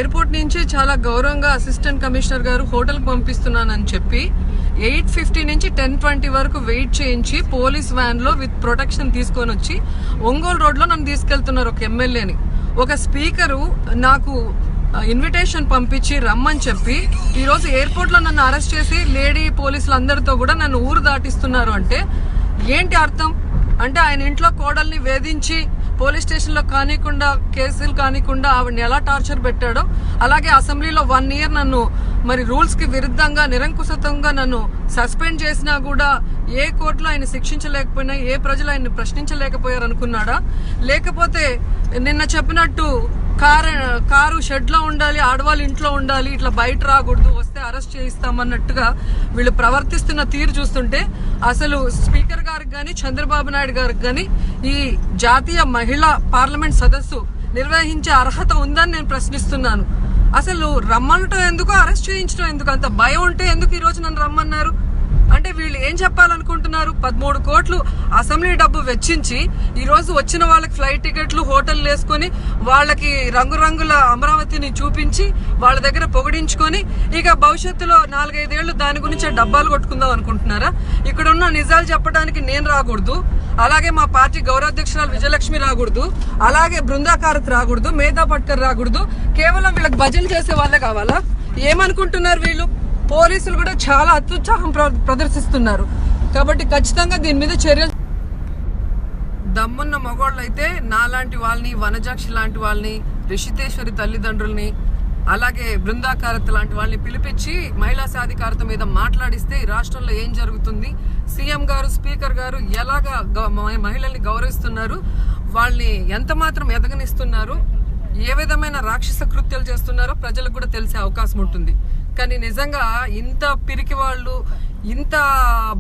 Airport నుంచి చాలా గౌరవంగా అసిస్టెంట్ కమిషనర్ గారు హోటల్కి పంపిస్తున్నానని చెప్పి 8:50 నుంచి 10:20 వరకు వెయిట్ చేయించి పోలీస్ వ్యాన్ లో విత్ ప్రొటెక్షన్ తీసుకొని వచ్చి ఒంగోలు రోడ్ లో నన్ను తీసుకెళ్తున్నారు ఒక ఎమ్మెల్యేని. ఒక స్పీకరు నాకు ఇన్విటేషన్ పంపించి రమ్మని చెప్పి ఈరోజు ఎయిర్పోర్ట్ లో నన్ను అరెస్ట్ చేసి లేడీ పోలీసులు అందరితో కూడా నన్ను ఊరు దాటిస్తున్నారు అంటే ఏంటి అర్థం? అంటే ఆయన ఇంట్లో కోడల్ని వేధించి పోలీస్ స్టేషన్ లో కానికుండా కేసులు కానికుండా ఆవిడని ఎలా టార్చర్ పెట్టాడో అలాగే అసెంబ్లీలో 1 year నన్ను మరి రూల్స్ కి విరుద్ధంగా నిరంకుశంగా నన్ను సస్పెండ్ చేసినా కూడా ఏ కోర్టులో ఆయన శిక్షించలేకపోయినా ఏ ప్రజలు ఆయన్ని ప్రశ్నించలేకపోయారు అనుకున్నాడా? లేకపోతే నిన్న చెప్పినట్టు కారు షెడ్ లో ఉండాలి, ఆడవాళ్ళు ఇంట్లో ఉండాలి, ఇట్లా బయట రాకూడదు, వస్తే అరెస్ట్ చేయిస్తామన్నట్టుగా వీళ్ళు ప్రవర్తిస్తున్న తీరు చూస్తుంటే అసలు స్పీకర్ గారికి గాని చంద్రబాబు నాయుడు గారికి గాని ఈ జాతీయ మహిళా పార్లమెంట్ సదస్సు నిర్వహించే అర్హత ఉందని నేను ప్రశ్నిస్తున్నాను. అసలు రమ్మనటం ఎందుకు, అరెస్ట్ చేయించడం ఎందుకు? అంత భయం ఉంటే ఎందుకు ఈ రోజు నన్ను రమ్మన్నారు? అంటే వీళ్ళు ఏం చెప్పాలనుకుంటున్నారు? 13 కోట్లు అసెంబ్లీ డబ్బు వెచ్చించి ఈ రోజు వచ్చిన వాళ్ళకి ఫ్లైట్ టికెట్లు హోటల్ వేసుకొని వాళ్ళకి రంగురంగుల అమరావతిని చూపించి వాళ్ళ దగ్గర పొగిడించుకొని ఇక భవిష్యత్తులో 4-5 ఏళ్లు దాని గురించి డబ్బాలు కొట్టుకుందాం అనుకుంటున్నారా? ఇక్కడ ఉన్న నిజాలు చెప్పడానికి నేను రాకూడదు, అలాగే మా పార్టీ గౌరవాధ్యక్షురాలు విజయలక్ష్మి రాకూడదు, అలాగే బృందాకారత్ రాకూడదు, మేధా పట్కర్ రాకూడదు, కేవలం వీళ్ళకి భజన చేసే వాళ్ళే కావాలా? ఏమనుకుంటున్నారు వీళ్ళు? పోలీసులు కూడా చాలా అత్యుత్సాహం ప్రదర్శిస్తున్నారు. కాబట్టి ఖచ్చితంగా దీని మీద చర్యలు. దమ్మున్న మగవాళ్ళు అయితే నాలాంటి వాళ్ళని, వనజాక్షి లాంటి వాళ్ళని, రిషితేశ్వరి తల్లిదండ్రుల్ని, అలాగే బృందాకారత్ లాంటి వాళ్ళని పిలిపించి మహిళా సాధికారత మీద మాట్లాడిస్తే ఈ రాష్ట్రంలో ఏం జరుగుతుంది, సీఎం గారు స్పీకర్ గారు ఎలాగా మహిళల్ని గౌరవిస్తున్నారు, వాళ్ళని ఎంత మాత్రం ఎదగనిస్తున్నారు, ఏ విధమైన రాక్షస కృత్యాలు చేస్తున్నారో ప్రజలకు కూడా తెలిసే అవకాశం ఉంటుంది. కానీ నిజంగా ఇంత పిరికి వాళ్ళు, ఇంత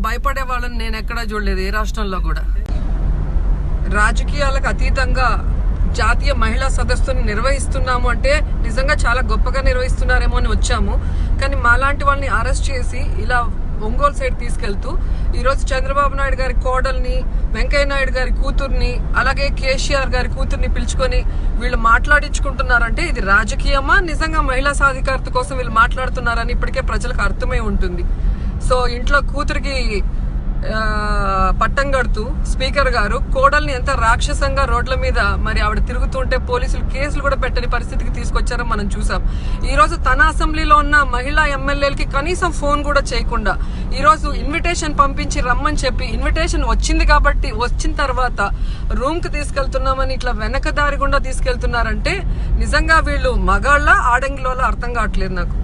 భయపడే వాళ్ళని నేను ఎక్కడా చూడలేదు ఏ రాష్ట్రంలో కూడా. రాజకీయాలకు అతీతంగా జాతీయ మహిళా సదస్సును నిర్వహిస్తున్నాము అంటే నిజంగా చాలా గొప్పగా నిర్వహిస్తున్నారేమో అని వచ్చాము. కానీ మాలాంటి వాళ్ళని అరెస్ట్ చేసి ఇలా ఒంగోలు సైడ్ తీసుకెళ్తూ ఈరోజు చంద్రబాబు నాయుడు గారి కోడల్ని, వెంకయ్య నాయుడు గారి కూతుర్ని, అలాగే కేసీఆర్ గారి కూతుర్ని పిలుచుకొని వీళ్ళు మాట్లాడించుకుంటున్నారంటే ఇది రాజకీయమా, నిజంగా మహిళా సాధికారత కోసం వీళ్ళు మాట్లాడుతున్నారని ఇప్పటికే ప్రజలకు అర్థమై ఉంటుంది. సో ఇంట్లో కూతురికి పట్టం కడుతూ స్పీకర్ గారు కోడల్ని ఎంత రాక్షసంగా రోడ్ల మీద మరి ఆవిడ తిరుగుతుంటే పోలీసులు కేసులు కూడా పెట్టని పరిస్థితికి తీసుకొచ్చారో మనం చూసాం. ఈ రోజు తన అసెంబ్లీలో ఉన్న మహిళా ఎమ్మెల్యేలకి కనీసం ఫోన్ కూడా చేయకుండా ఈ రోజు ఇన్విటేషన్ పంపించి రమ్మని చెప్పి, ఇన్విటేషన్ వచ్చింది కాబట్టి వచ్చిన తర్వాత రూమ్ కి తీసుకెళ్తున్నామని ఇట్లా వెనక దారి గుండా తీసుకెళ్తున్నారంటే నిజంగా వీళ్ళు మగాళ్ళ ఆడంగిలో అర్థం కావట్లేదు నాకు.